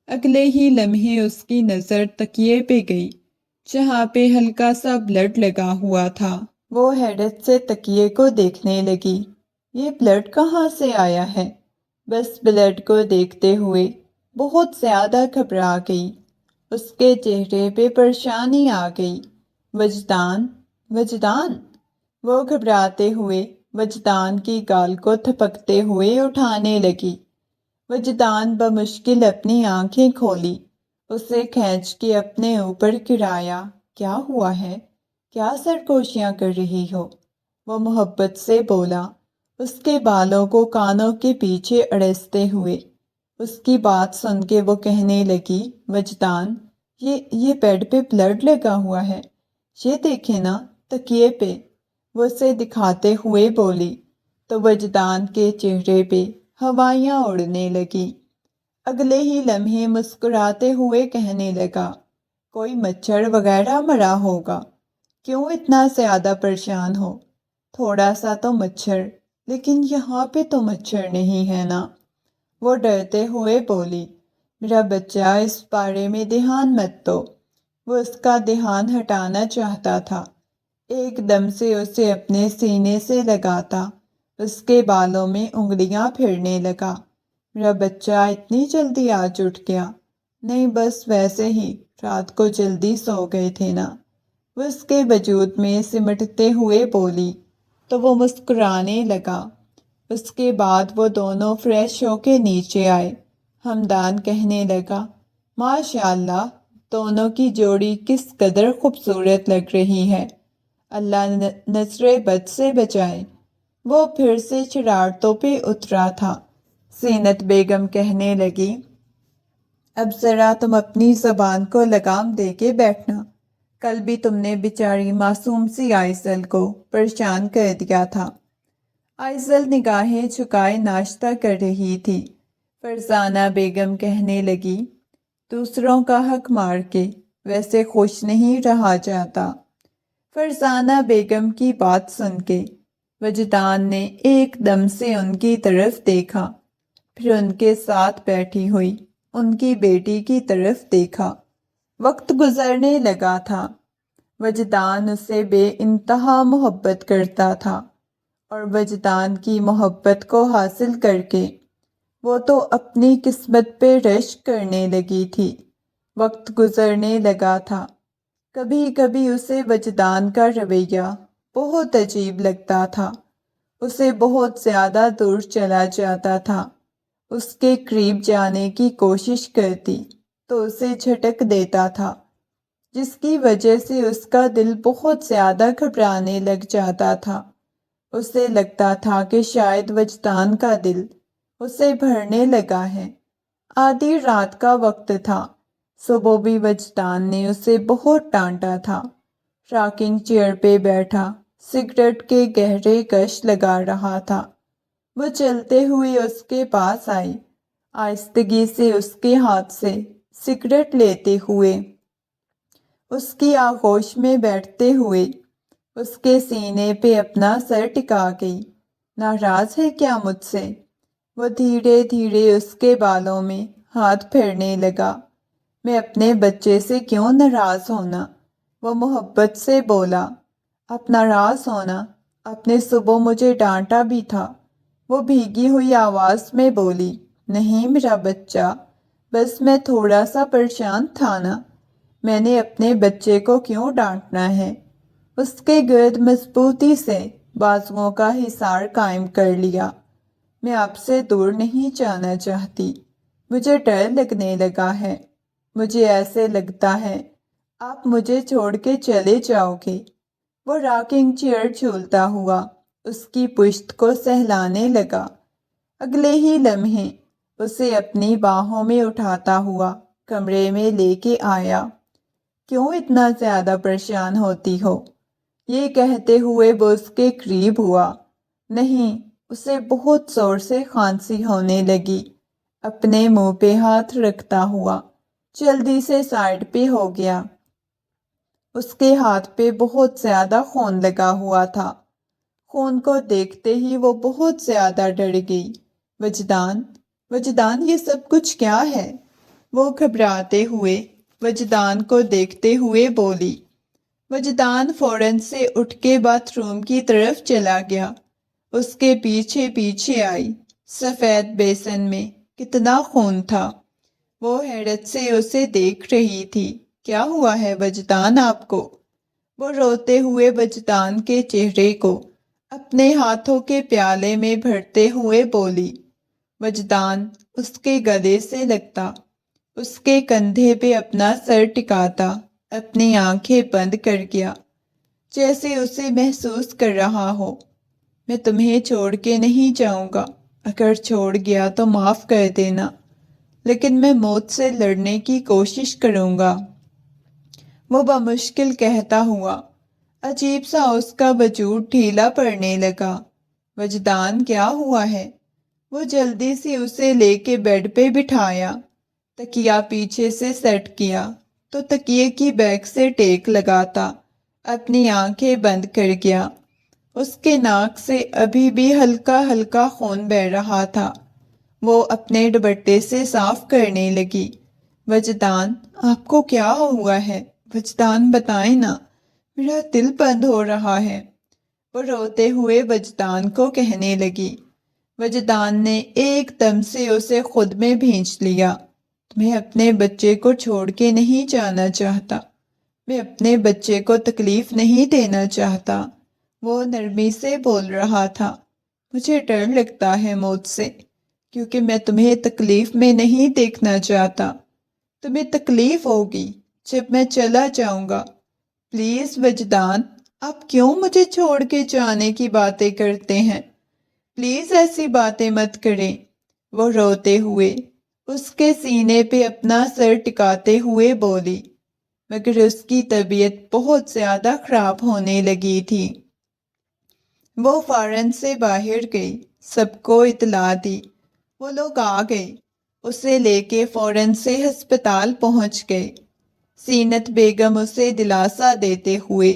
اگلے ہی لمحے اس کی نظر تکیے پہ گئی، جہاں پہ ہلکا سا بلڈ لگا ہوا تھا۔ وہ حیرت سے تکیے کو دیکھنے لگی۔ یہ بلڈ کہاں سے آیا ہے؟ بس بلڈ کو دیکھتے ہوئے بہت زیادہ گھبرا گئی۔ اس کے چہرے پہ پریشانی آ گئی۔ وجدان، وجدان! وہ گھبراتے ہوئے وجدان کی گال کو تھپکتے ہوئے اٹھانے لگی۔ وجدان بمشکل اپنی آنکھیں کھولی، اسے کھینچ کے اپنے اوپر گرایا۔ کیا ہوا ہے؟ کیا سرگوشیاں کر رہی ہو؟ وہ محبت سے بولا، اس کے بالوں کو کانوں کے پیچھے اڑستے ہوئے۔ اس کی بات سن کے وہ کہنے لگی، وجدان، یہ بیڈ پہ بلڈ لگا ہوا ہے، یہ دیکھیں نا تکیے پہ۔ وہ اسے دکھاتے ہوئے بولی تو وجدان کے چہرے پہ ہوائیاں اڑنے لگی۔ اگلے ہی لمحے مسکراتے ہوئے کہنے لگا، کوئی مچھر وغیرہ مرا ہوگا، کیوں اتنا زیادہ پریشان ہو؟ تھوڑا سا تو مچھر، لیکن یہاں پہ تو مچھر نہیں ہے نا۔ وہ ڈرتے ہوئے بولی، میرا بچہ اس بارے میں دھیان مت دو۔ وہ اس کا دھیان ہٹانا چاہتا تھا، ایک دم سے اسے اپنے سینے سے لگاتا، اس کے بالوں میں انگلیاں پھیرنے لگا۔ میرا بچہ اتنی جلدی آج اٹھ گیا؟ نہیں، بس ویسے ہی رات کو جلدی سو گئے تھے نا، وہ اس کے وجود میں سمٹتے ہوئے بولی تو وہ مسکرانے لگا۔ اس کے بعد وہ دونوں فریش ہو کے نیچے آئے۔ ہمدان کہنے لگا، ماشاء اللہ، دونوں کی جوڑی کس قدر خوبصورت لگ رہی ہے، اللہ نظر بد سے بچائے۔ وہ پھر سے شرارتوں پہ اترا تھا۔ زینت بیگم کہنے لگی، اب ذرا تم اپنی زبان کو لگام دے کے بیٹھنا۔ کل بھی تم نے بیچاری معصوم سی آئزل کو پریشان کر دیا تھا۔ آئزل نگاہیں جھکائے ناشتہ کر رہی تھی۔ فرزانہ بیگم کہنے لگی، دوسروں کا حق مار کے ویسے خوش نہیں رہا جاتا۔ فرزانہ بیگم کی بات سن کے وجدان نے ایک دم سے ان کی طرف دیکھا، پھر ان کے ساتھ بیٹھی ہوئی ان کی بیٹی کی طرف دیکھا۔ وقت گزرنے لگا تھا۔ وجدان اسے بے انتہا محبت کرتا تھا، اور وجدان کی محبت کو حاصل کر کے وہ تو اپنی قسمت پہ رشک کرنے لگی تھی۔ وقت گزرنے لگا تھا۔ کبھی کبھی اسے وجدان کا رویہ بہت عجیب لگتا تھا۔ اسے بہت زیادہ دور چلا جاتا تھا۔ اس کے قریب جانے کی کوشش کرتی تو اسے جھٹک دیتا تھا، جس کی وجہ سے اس کا دل بہت زیادہ گھبرانے لگ جاتا تھا۔ اسے لگتا تھا کہ شاید وجدان کا دل اسے بھرنے لگا ہے۔ آدھی رات کا وقت تھا۔ صبح بھی وجدان نے اسے بہت ڈانٹا تھا۔ راکنگ چیئر پہ بیٹھا سگریٹ کے گہرے کش لگا رہا تھا۔ وہ چلتے ہوئے اس کے پاس آئی، آہستگی سے اس کے ہاتھ سے سگریٹ لیتے ہوئے اس کی آغوش میں بیٹھتے ہوئے اس کے سینے پہ اپنا سر ٹکا گئی۔ ناراض ہے کیا مجھ سے؟ وہ دھیرے دھیرے اس کے بالوں میں ہاتھ پھیرنے لگا۔ میں اپنے بچے سے کیوں ناراض ہونا؟ وہ محبت سے بولا۔ اب ناراض ہونا؟ آپ نے صبح مجھے ڈانٹا بھی تھا۔ وہ بھیگی ہوئی آواز میں بولی، نہیں میرا بچہ، بس میں تھوڑا سا پریشان تھا نا، میں نے اپنے بچے کو کیوں ڈانٹنا ہے؟ اس کے گرد مضبوطی سے بازوؤں کا حصار قائم کر لیا۔ میں آپ سے دور نہیں جانا چاہتی، مجھے ڈر لگنے لگا ہے۔ مجھے ایسے لگتا ہے آپ مجھے چھوڑ کے چلے جاؤ گے۔ وہ راکنگ چیئر جھولتا ہوا اس کی پشت کو سہلانے لگا۔ اگلے ہی لمحے اسے اپنی باہوں میں اٹھاتا ہوا کمرے میں لے کے آیا۔ کیوں اتنا زیادہ پریشان ہوتی ہو؟ یہ کہتے ہوئے وہ اس کے قریب ہوا۔ نہیں، اسے بہت زور سے کھانسی ہونے لگی۔ اپنے منہ پہ ہاتھ رکھتا ہوا جلدی سے سائڈ پہ ہو گیا۔ اس کے ہاتھ پہ بہت زیادہ خون لگا ہوا تھا۔ خون کو دیکھتے ہی وہ بہت زیادہ ڈر گئی۔ وجدان یہ سب کچھ کیا ہے؟ وہ گھبراتے ہوئے وجدان کو دیکھتے ہوئے بولی۔ وجدان فوراً سے اٹھ کے باتھ روم کی طرف چلا گیا۔ اس کے پیچھے پیچھے آئی۔ سفید بیسن میں کتنا خون تھا۔ وہ حیرت سے اسے دیکھ رہی تھی۔ کیا ہوا ہے وجدان آپ کو؟ وہ روتے ہوئے وجدان کے چہرے کو اپنے ہاتھوں کے پیالے میں بھرتے ہوئے بولی۔ وجدان اس کے گلے سے لگتا، اس کے کندھے پہ اپنا سر ٹکاتا اپنی آنکھیں بند کر گیا، جیسے اسے محسوس کر رہا ہو، میں تمہیں چھوڑ کے نہیں جاؤں گا، اگر چھوڑ گیا تو معاف کر دینا، لیکن میں موت سے لڑنے کی کوشش کروں گا، وہ بمشکل کہتا ہوا۔ عجیب سا اس کا وجود ڈھیلا پڑنے لگا۔ وجدان کیا ہوا ہے؟ وہ جلدی سے اسے لے کے بیڈ پہ بٹھایا، تکیا پیچھے سے سیٹ کیا تو تکیے کی بیک سے ٹیک لگاتا اپنی آنکھیں بند کر گیا۔ اس کے ناک سے ابھی بھی ہلکا ہلکا خون بہہ رہا تھا۔ وہ اپنے دوپٹے سے صاف کرنے لگی۔ وجدان آپ کو کیا ہوا ہے؟ وجدان بتائیں نا، میرا دل بند ہو رہا ہے، وہ روتے ہوئے وجدان کو کہنے لگی۔ وجدان نے ایک دم سے اسے خود میں بھینچ لیا۔ میں اپنے بچے کو چھوڑ کے نہیں جانا چاہتا، میں اپنے بچے کو تکلیف نہیں دینا چاہتا، وہ نرمی سے بول رہا تھا۔ مجھے ڈر لگتا ہے موت سے، کیونکہ میں تمہیں تکلیف میں نہیں دیکھنا چاہتا۔ تمہیں تکلیف ہوگی جب میں چلا جاؤں گا۔ پلیز وجدان، آپ کیوں مجھے چھوڑ کے جانے کی باتیں کرتے ہیں؟ پلیز ایسی باتیں مت کریں۔ وہ روتے ہوئے اس کے سینے پہ اپنا سر ٹکاتے ہوئے بولی، مگر اس کی طبیعت بہت زیادہ خراب ہونے لگی تھی۔ وہ فوراً سے باہر گئی، سب کو اطلاع دی۔ وہ لوگ آ گئے، اسے لے کے فوراً سے ہسپتال پہنچ گئے۔ زینت بیگم اسے دلاسا دیتے ہوئے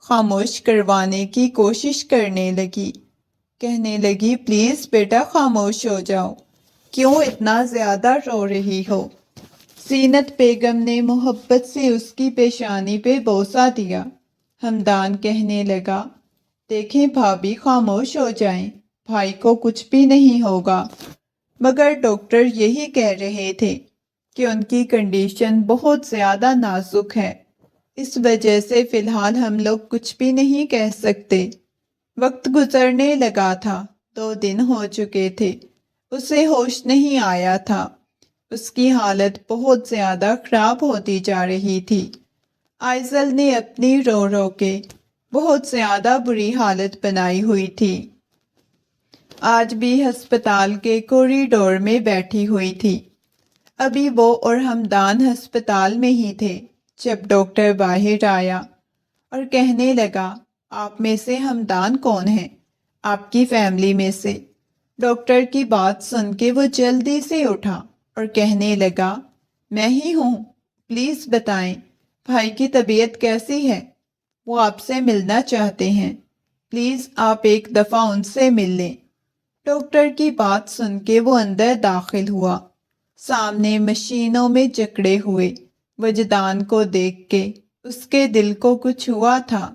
خاموش کروانے کی کوشش کرنے لگی، کہنے لگی پلیز بیٹا خاموش ہو جاؤ، کیوں اتنا زیادہ رو رہی ہو؟ زینت بیگم نے محبت سے اس کی پیشانی پہ بوسہ دیا۔ ہمدان کہنے لگا دیکھیں بھابھی خاموش ہو جائیں، بھائی کو کچھ بھی نہیں ہوگا۔ مگر ڈاکٹر یہی کہہ رہے تھے کہ ان کی کنڈیشن بہت زیادہ نازک ہے، اس وجہ سے فی الحال ہم لوگ کچھ بھی نہیں کہہ سکتے۔ وقت گزرنے لگا تھا، 2 دن ہو چکے تھے، اسے ہوش نہیں آیا تھا، اس کی حالت بہت زیادہ خراب ہوتی جا رہی تھی۔ آئزل نے اپنی رو رو کے بہت زیادہ بری حالت بنائی ہوئی تھی۔ آج بھی ہسپتال کے کوریڈور میں بیٹھی ہوئی تھی۔ ابھی وہ اور ہمدان ہسپتال میں ہی تھے جب ڈاکٹر باہر آیا اور کہنے لگا آپ میں سے ہمدان کون ہے؟ آپ کی فیملی میں سے۔ ڈاکٹر کی بات سن کے وہ جلدی سے اٹھا اور کہنے لگا میں ہی ہوں، پلیز بتائیں بھائی کی طبیعت کیسی ہے؟ وہ آپ سے ملنا چاہتے ہیں، پلیز آپ ایک دفعہ ان سے مل لیں۔ ڈاکٹر کی بات سن کے وہ اندر داخل ہوا۔ سامنے مشینوں میں جکڑے ہوئے وجدان کو دیکھ کے اس کے دل کو کچھ ہوا تھا۔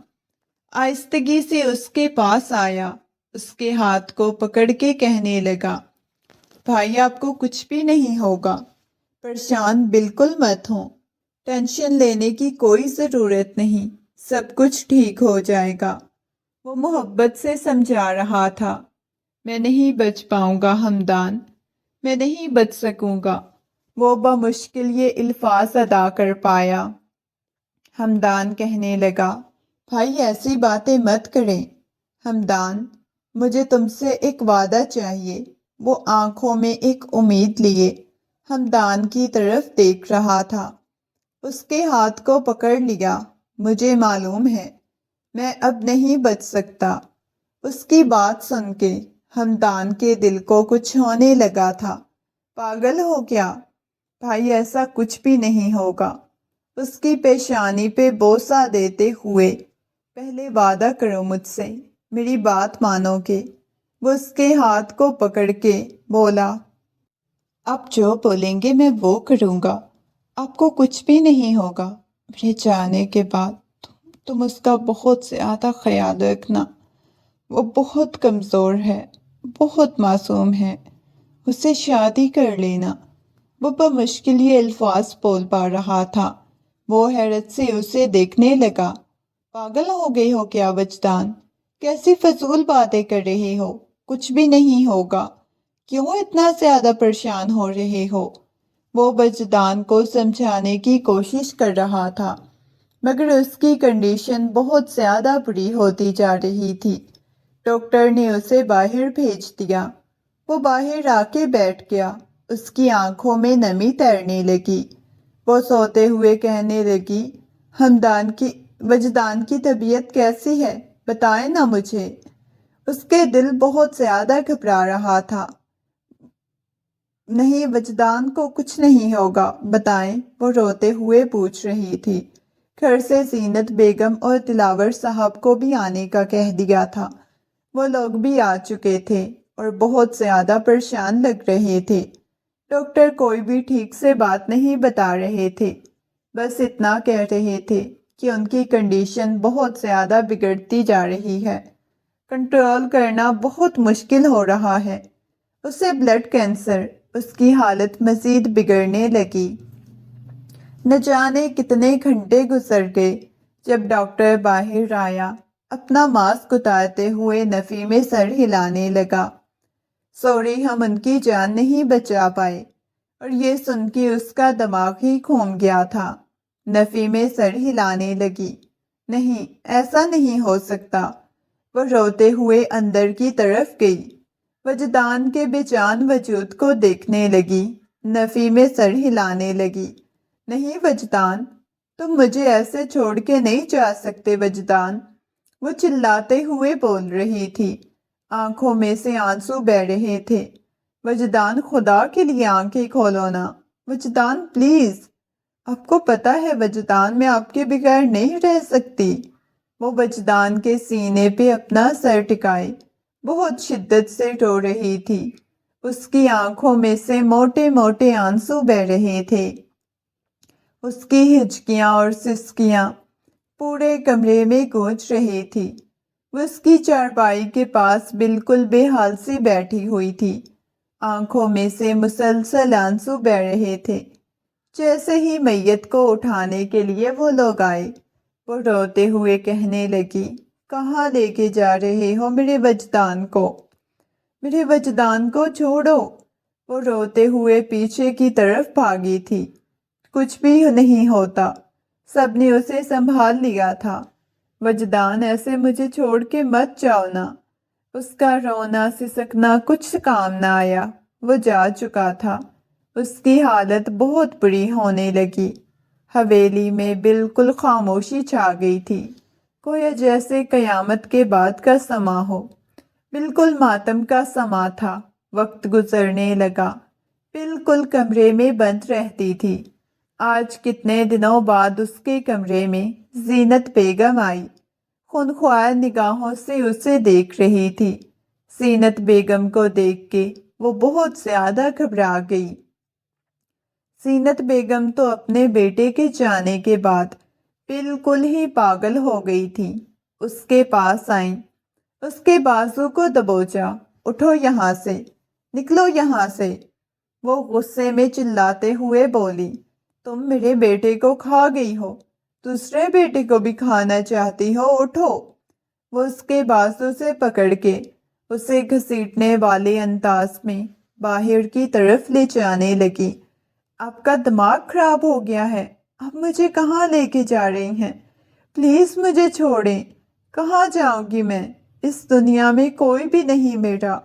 آہستگی سے اس کے پاس آیا، اس کے ہاتھ کو پکڑ کے کہنے لگا بھائی آپ کو کچھ بھی نہیں ہوگا، پریشان بالکل مت ہوں، ٹینشن لینے کی کوئی ضرورت نہیں، سب کچھ ٹھیک ہو جائے گا۔ وہ محبت سے سمجھا رہا تھا میں نہیں بچ پاؤں گا ہمدان، میں نہیں بچ سکوں گا۔ وہ بمشکل یہ الفاظ ادا کر پایا۔ ہمدان کہنے لگا بھائی ایسی باتیں مت کریں۔ ہمدان مجھے تم سے ایک وعدہ چاہیے۔ وہ آنکھوں میں ایک امید لیے ہمدان کی طرف دیکھ رہا تھا۔ اس کے ہاتھ کو پکڑ لیا۔ مجھے معلوم ہے میں اب نہیں بچ سکتا۔ اس کی بات سن کے ہمدان کے دل کو کچھ ہونے لگا تھا۔ پاگل ہو گیا؟ بھائی ایسا کچھ بھی نہیں ہوگا۔ اس کی پیشانی پہ بوسہ دیتے ہوئے پہلے وعدہ کرو مجھ سے، میری بات مانو گے؟ وہ اس کے ہاتھ کو پکڑ کے بولا آپ جو بولیں گے میں وہ کروں گا، آپ کو کچھ بھی نہیں ہوگا۔ میرے جانے کے بعد تم اس کا بہت زیادہ خیال رکھنا، وہ بہت کمزور ہے، بہت معصوم ہے، اسے شادی کر لینا۔ وہ بمشکل یہ الفاظ بول پا رہا تھا۔ وہ حیرت سے اسے دیکھنے لگا۔ پاگل ہو گئی ہو کیا وجدان؟ کیسی فضول باتیں کر رہی ہو؟ کچھ بھی نہیں ہوگا، کیوں اتنا زیادہ پریشان ہو رہے ہو؟ وہ وجدان کو سمجھانے کی کوشش کر رہا تھا، مگر اس کی کنڈیشن بہت زیادہ بری ہوتی جا رہی تھی۔ ڈاکٹر نے اسے باہر بھیج دیا۔ وہ باہر آ کے بیٹھ گیا، اس کی آنکھوں میں نمی تیرنے لگی۔ وہ سوتے ہوئے کہنے لگی وجدان کی طبیعت کیسی ہے؟ بتائیں نا مجھے۔ اس کے دل بہت زیادہ گھبرا رہا تھا۔ نہیں وجدان کو کچھ نہیں ہوگا، بتائیں، وہ روتے ہوئے پوچھ رہی تھی۔ گھر سے زینت بیگم اور دلاور صاحب کو بھی آنے کا کہہ دیا تھا۔ وہ لوگ بھی آ چکے تھے اور بہت زیادہ پریشان لگ رہے تھے۔ ڈاکٹر کوئی بھی ٹھیک سے بات نہیں بتا رہے تھے، بس اتنا کہہ رہے تھے کہ ان کی کنڈیشن بہت زیادہ بگڑتی جا رہی ہے، کنٹرول کرنا بہت مشکل ہو رہا ہے، اسے بلڈ کینسر۔ اس کی حالت مزید بگڑنے لگی۔ نہ جانے کتنے گھنٹے گزر گئے جب ڈاکٹر باہر آیا، اپنا ماسک اتارتے ہوئے نفی میں سر ہلانے لگا۔ سوری ہم ان کی جان نہیں بچا پائے، اور یہ سن کے اس کا دماغ ہی گھوم گیا تھا۔ نفی میں سر ہلانے لگی۔ نہیں ایسا نہیں ہو سکتا۔ وہ روتے ہوئے اندر کی طرف گئی۔ وجدان کے بے جان وجود کو دیکھنے لگی، نفی میں سر ہلانے لگی۔ نہیں وجدان، تم مجھے ایسے چھوڑ کے نہیں جا سکتے وجدان، وہ چلاتے ہوئے بول رہی تھی، آنکھوں میں سے آنسو بہہ رہے تھے۔ وجدان خدا کے لیے آنکھیں کھولو نا، وجدان پلیز، آپ کو پتا ہے وجدان میں آپ کے بغیر نہیں رہ سکتی۔ وہ وجدان کے سینے پہ اپنا سر ٹکائے بہت شدت سے رو رہی تھی، اس کی آنکھوں میں سے موٹے موٹے آنسو بہہ رہے تھے، اس کی ہچکیاں اور سسکیاں پورے کمرے میں گونج رہی تھی۔ وہ اس کی چارپائی کے پاس بالکل بے حال سی بیٹھی ہوئی تھی، آنکھوں میں سے مسلسل آنسو بہہ رہے تھے۔ جیسے ہی میت کو اٹھانے کے لیے وہ لوگ آئے، وہ روتے ہوئے کہنے لگی، کہاں لے کے جا رہے ہو میرے وجدان کو؟ میرے وجدان کو چھوڑو۔ وہ روتے ہوئے پیچھے کی طرف بھاگی تھی۔ کچھ بھی نہیں ہوتا، سب نے اسے سنبھال لیا تھا۔ وجدان ایسے مجھے چھوڑ کے مت جاؤ نا۔ اس کا رونا سسکنا کچھ کام نہ آیا، وہ جا چکا تھا۔ اس کی حالت بہت بری ہونے لگی۔ حویلی میں بالکل خاموشی چھا گئی تھی، گویا جیسے قیامت کے بعد کا سما ہو۔ بالکل ماتم کا سما تھا۔ وقت گزرنے لگا، بالکل کمرے میں بند رہتی تھی۔ آج کتنے دنوں بعد اس کے کمرے میں زینت بیگم آئی، خونخوار نگاہوں سے اسے دیکھ رہی تھی۔ زینت بیگم کو دیکھ کے وہ بہت زیادہ گھبرا گئی۔ زینت بیگم تو اپنے بیٹے کے جانے کے بعد بالکل ہی پاگل ہو گئی تھی۔ اس کے پاس آئیں، اس کے بازو کو دبوچا، اٹھو یہاں سے، نکلو یہاں سے۔ وہ غصے میں چلاتے ہوئے بولی، تم میرے بیٹے کو کھا گئی ہو، دوسرے بیٹے کو بھی کھانا چاہتی ہو، اٹھو۔ وہ اس کے بازو سے پکڑ کے اسے گھسیٹنے والے انداز میں باہر کی طرف لے جانے لگی۔ آپ کا دماغ خراب ہو گیا ہے، آپ مجھے کہاں لے کے جا رہی ہیں؟ پلیز مجھے چھوڑیں، کہاں جاؤں گی میں؟ اس دنیا میں کوئی بھی نہیں میرا،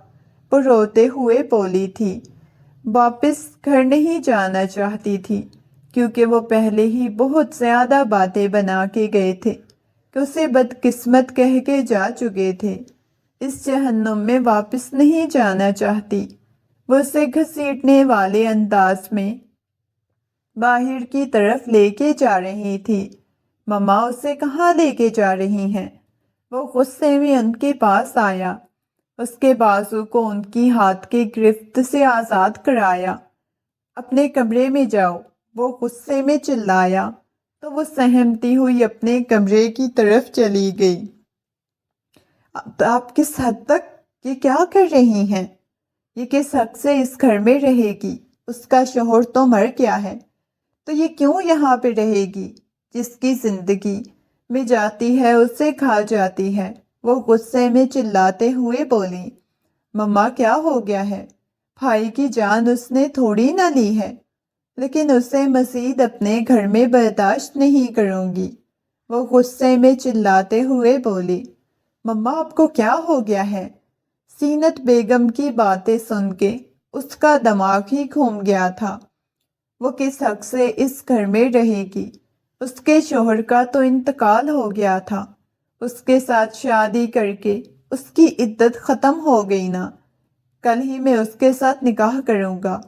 وہ روتے ہوئے بولی تھی۔ واپس گھر نہیں جانا چاہتی تھی، کیونکہ وہ پہلے ہی بہت زیادہ باتیں بنا کے گئے تھے کہ اسے بدقسمت کہہ کے جا چکے تھے۔ اس جہنم میں واپس نہیں جانا چاہتی۔ وہ اسے گھسیٹنے والے انداز میں باہر کی طرف لے کے جا رہی تھی۔ مما اسے کہاں لے کے جا رہی ہیں؟ وہ غصے میں ان کے پاس آیا، اس کے بازو کو ان کی ہاتھ کے گرفت سے آزاد کرایا۔ اپنے کمرے میں جاؤ، وہ غصے میں چلایا تو وہ سہمتی ہوئی اپنے کمرے کی طرف چلی گئی۔ آپ کس حد تک یہ کیا کر رہی ہیں؟ یہ کس حق سے اس گھر میں رہے گی؟ اس کا شوہر تو مر گیا ہے، تو یہ کیوں یہاں پہ رہے گی؟ جس کی زندگی میں جاتی ہے اسے کھا جاتی ہے۔ وہ غصے میں چلاتے ہوئے بولی، مما کیا ہو گیا ہے؟ بھائی کی جان اس نے تھوڑی نہ لی ہے، لیکن اسے مزید اپنے گھر میں برداشت نہیں کروں گی۔ وہ غصے میں چلاتے ہوئے بولی، مما آپ کو کیا ہو گیا ہے؟ زینت بیگم کی باتیں سن کے اس کا دماغ ہی گھوم گیا تھا۔ وہ کس حق سے اس گھر میں رہے گی؟ اس کے شوہر کا تو انتقال ہو گیا تھا، اس کے ساتھ شادی کر کے اس کی عدت ختم ہو گئی نا، کل ہی میں اس کے ساتھ نکاح کروں گا۔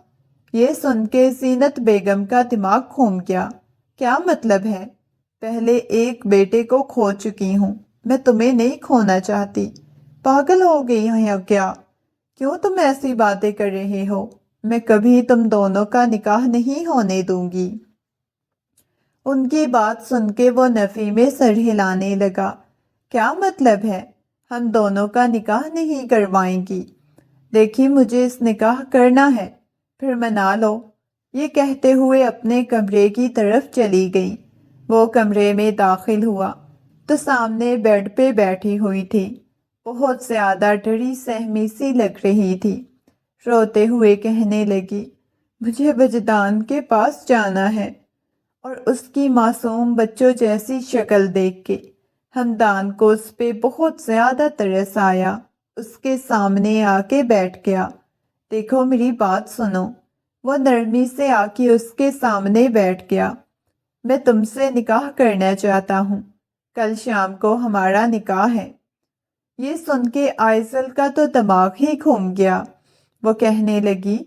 یہ سن کے زینت بیگم کا دماغ گھوم گیا۔ کیا مطلب ہے؟ پہلے ایک بیٹے کو کھو چکی ہوں، میں تمہیں نہیں کھونا چاہتی۔ پاگل ہو گئی ہیں کیا؟ کیوں تم ایسی باتیں کر رہے ہو؟ میں کبھی تم دونوں کا نکاح نہیں ہونے دوں گی۔ ان کی بات سن کے وہ نفی میں سر ہلانے لگا۔ کیا مطلب ہے؟ ہم دونوں کا نکاح نہیں کروائیں گی؟ دیکھیے مجھے اس نکاح کرنا ہے، پھر منا لو۔ یہ کہتے ہوئے اپنے کمرے کی طرف چلی گئی۔ وہ کمرے میں داخل ہوا تو سامنے بیڈ پہ بیٹھی ہوئی تھی، بہت زیادہ ڈری سہمی سی لگ رہی تھی۔ روتے ہوئے کہنے لگی، مجھے وجدان کے پاس جانا ہے۔ اور اس کی معصوم بچوں جیسی شکل دیکھ کے ہمدان کو اس پہ بہت زیادہ ترس آیا۔ اس کے سامنے آ کے بیٹھ گیا۔ دیکھو میری بات سنو۔ وہ نرمی سے آ کے اس کے سامنے بیٹھ گیا۔ میں تم سے نکاح کرنا چاہتا ہوں، کل شام کو ہمارا نکاح ہے۔ یہ سن کے آئزل کا تو دماغ ہی گھوم گیا۔ وہ کہنے لگی،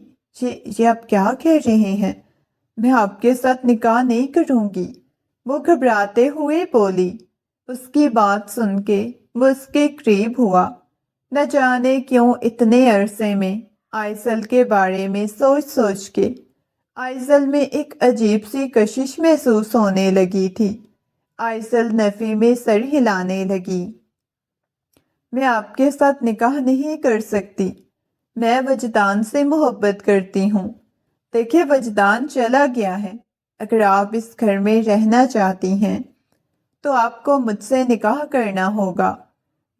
یہ آپ کیا کہہ رہے ہیں؟ میں آپ کے ساتھ نکاح نہیں کروں گی۔ وہ گھبراتے ہوئے بولی۔ اس کی بات سن کے وہ اس کے قریب ہوا۔ نہ جانے کیوں اتنے عرصے میں آئزل کے بارے میں سوچ سوچ کے آئزل میں ایک عجیب سی کشش محسوس ہونے لگی تھی۔ آئزل نفی میں سر ہلانے لگی۔ میں آپ کے ساتھ نکاح نہیں کر سکتی، میں وجدان سے محبت کرتی ہوں۔ دیکھیں وجدان چلا گیا ہے، اگر آپ اس گھر میں رہنا چاہتی ہیں تو آپ کو مجھ سے نکاح کرنا ہوگا،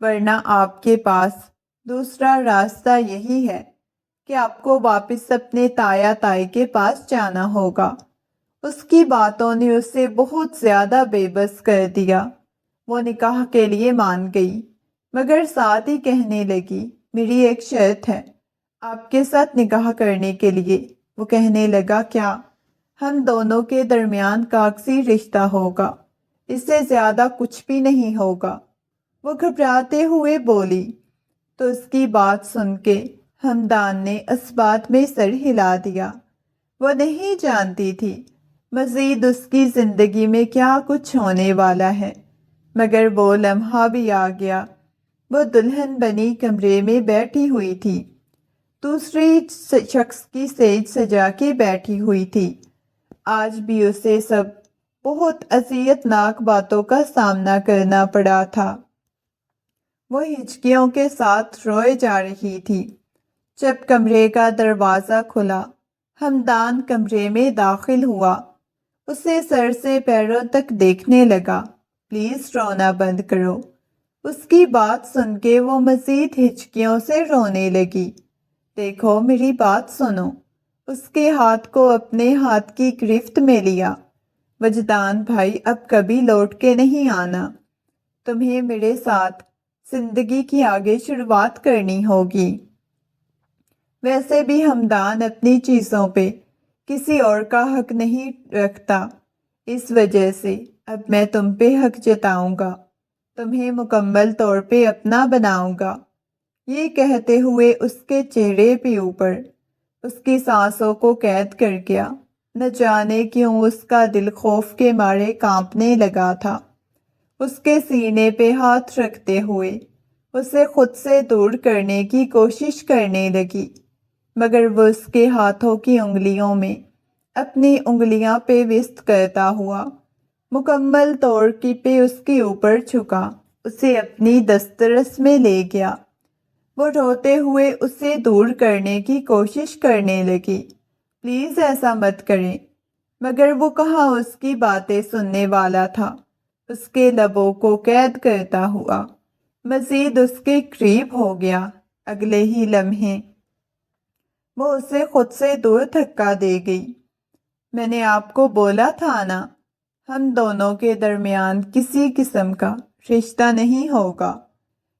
ورنہ آپ کے پاس دوسرا راستہ یہی ہے کہ آپ کو واپس اپنے تایا تائی کے پاس جانا ہوگا۔ اس کی باتوں نے اسے بہت زیادہ بے بس کر دیا۔ وہ نکاح کے لیے مان گئی، مگر ساتھ ہی کہنے لگی، میری ایک شرط ہے آپ کے ساتھ نکاح کرنے کے لیے۔ وہ کہنے لگا، کیا؟ ہم دونوں کے درمیان کاغذی رشتہ ہوگا، اس سے زیادہ کچھ بھی نہیں ہوگا۔ وہ گھبراتے ہوئے بولی۔ تو اس کی بات سن کے ہمدان نے اس بات میں سر ہلا دیا۔ وہ نہیں جانتی تھی مزید اس کی زندگی میں کیا کچھ ہونے والا ہے، مگر وہ لمحہ بھی آ گیا۔ وہ دلہن بنی کمرے میں بیٹھی ہوئی تھی، دوسری شخص کی سیج سجا کے بیٹھی ہوئی تھی۔ آج بھی اسے سب بہت اذیت ناک باتوں کا سامنا کرنا پڑا تھا۔ وہ ہچکیوں کے ساتھ روئے جا رہی تھی۔ جب کمرے کا دروازہ کھلا، ہمدان کمرے میں داخل ہوا۔ اسے سر سے پیروں تک دیکھنے لگا۔ پلیز رونا بند کرو۔ اس کی بات سن کے وہ مزید ہچکیوں سے رونے لگی۔ دیکھو میری بات سنو۔ اس کے ہاتھ کو اپنے ہاتھ کی گرفت میں لیا۔ وجدان بھائی اب کبھی لوٹ کے نہیں آنا، تمہیں میرے ساتھ زندگی کی آگے شروعات کرنی ہوگی۔ ویسے بھی ہمدان اپنی چیزوں پہ کسی اور کا حق نہیں رکھتا، اس وجہ سے اب میں تم پہ حق جتاؤں گا، تمہیں مکمل طور پہ اپنا بناؤں گا۔ یہ کہتے ہوئے اس کے چہرے پہ اوپر اس کی سانسوں کو قید کر گیا۔ نہ جانے کیوں اس کا دل خوف کے مارے کانپنے لگا تھا۔ اس کے سینے پہ ہاتھ رکھتے ہوئے اسے خود سے دور کرنے کی کوشش کرنے لگی، مگر وہ اس کے ہاتھوں کی انگلیوں میں اپنی انگلیاں پہ وست کرتا ہوا مکمل طور پہ اس کے اوپر جھکا، اسے اپنی دسترس میں لے گیا۔ وہ روتے ہوئے اسے دور کرنے کی کوشش کرنے لگی، پلیز ایسا مت کریں، مگر وہ کہاں اس کی باتیں سننے والا تھا۔ اس کے لبوں کو قید کرتا ہوا مزید اس کے قریب ہو گیا۔ اگلے ہی لمحے وہ اسے خود سے دور دھکا دے گئی۔ میں نے آپ کو بولا تھا نا، ہم دونوں کے درمیان کسی قسم کا رشتہ نہیں ہوگا۔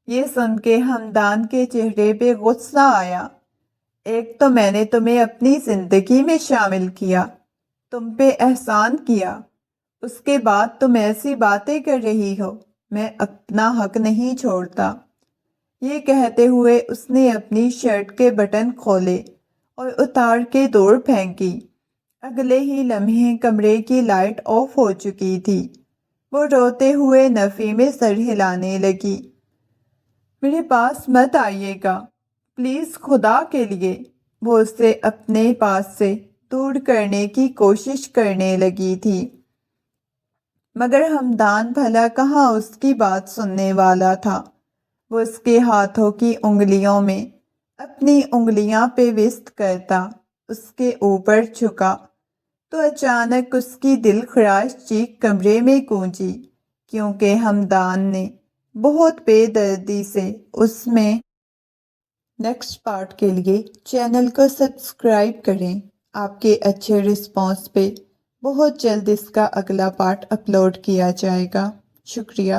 یہ سن کے ہمدان کے چہرے پہ غصہ آیا۔ ایک تو میں نے تمہیں اپنی زندگی میں شامل کیا، تم پہ احسان کیا، اس کے بعد تم ایسی باتیں کر رہی ہو، میں اپنا حق نہیں چھوڑتا۔ یہ کہتے ہوئے اس نے اپنی شرٹ کے بٹن کھولے اور اتار کے دور پھینکی۔ اگلے ہی لمحے کمرے کی لائٹ آف ہو چکی تھی۔ وہ روتے ہوئے نفی میں سر ہلانے لگی۔ میرے پاس مت آئیے گا پلیز، خدا کے لیے۔ وہ اسے اپنے پاس سے دور کرنے کی کوشش کرنے لگی تھی، مگر ہمدان بھلا کہاں اس کی بات سننے والا تھا۔ وہ اس کے ہاتھوں کی انگلیوں میں اپنی انگلیاں پہ وست کرتا اس کے اوپر جھکا تو اچانک اس کی دل خراش چیخ کمرے میں گونجی، کیونکہ ہمدان نے بہت بے دردی سے اس میں۔ نیکسٹ پارٹ کے لیے چینل کو سبسکرائب کریں۔ آپ کے اچھے رسپانس پہ بہت جلد اس کا اگلا پارٹ اپلوڈ کیا جائے گا۔ شکریہ۔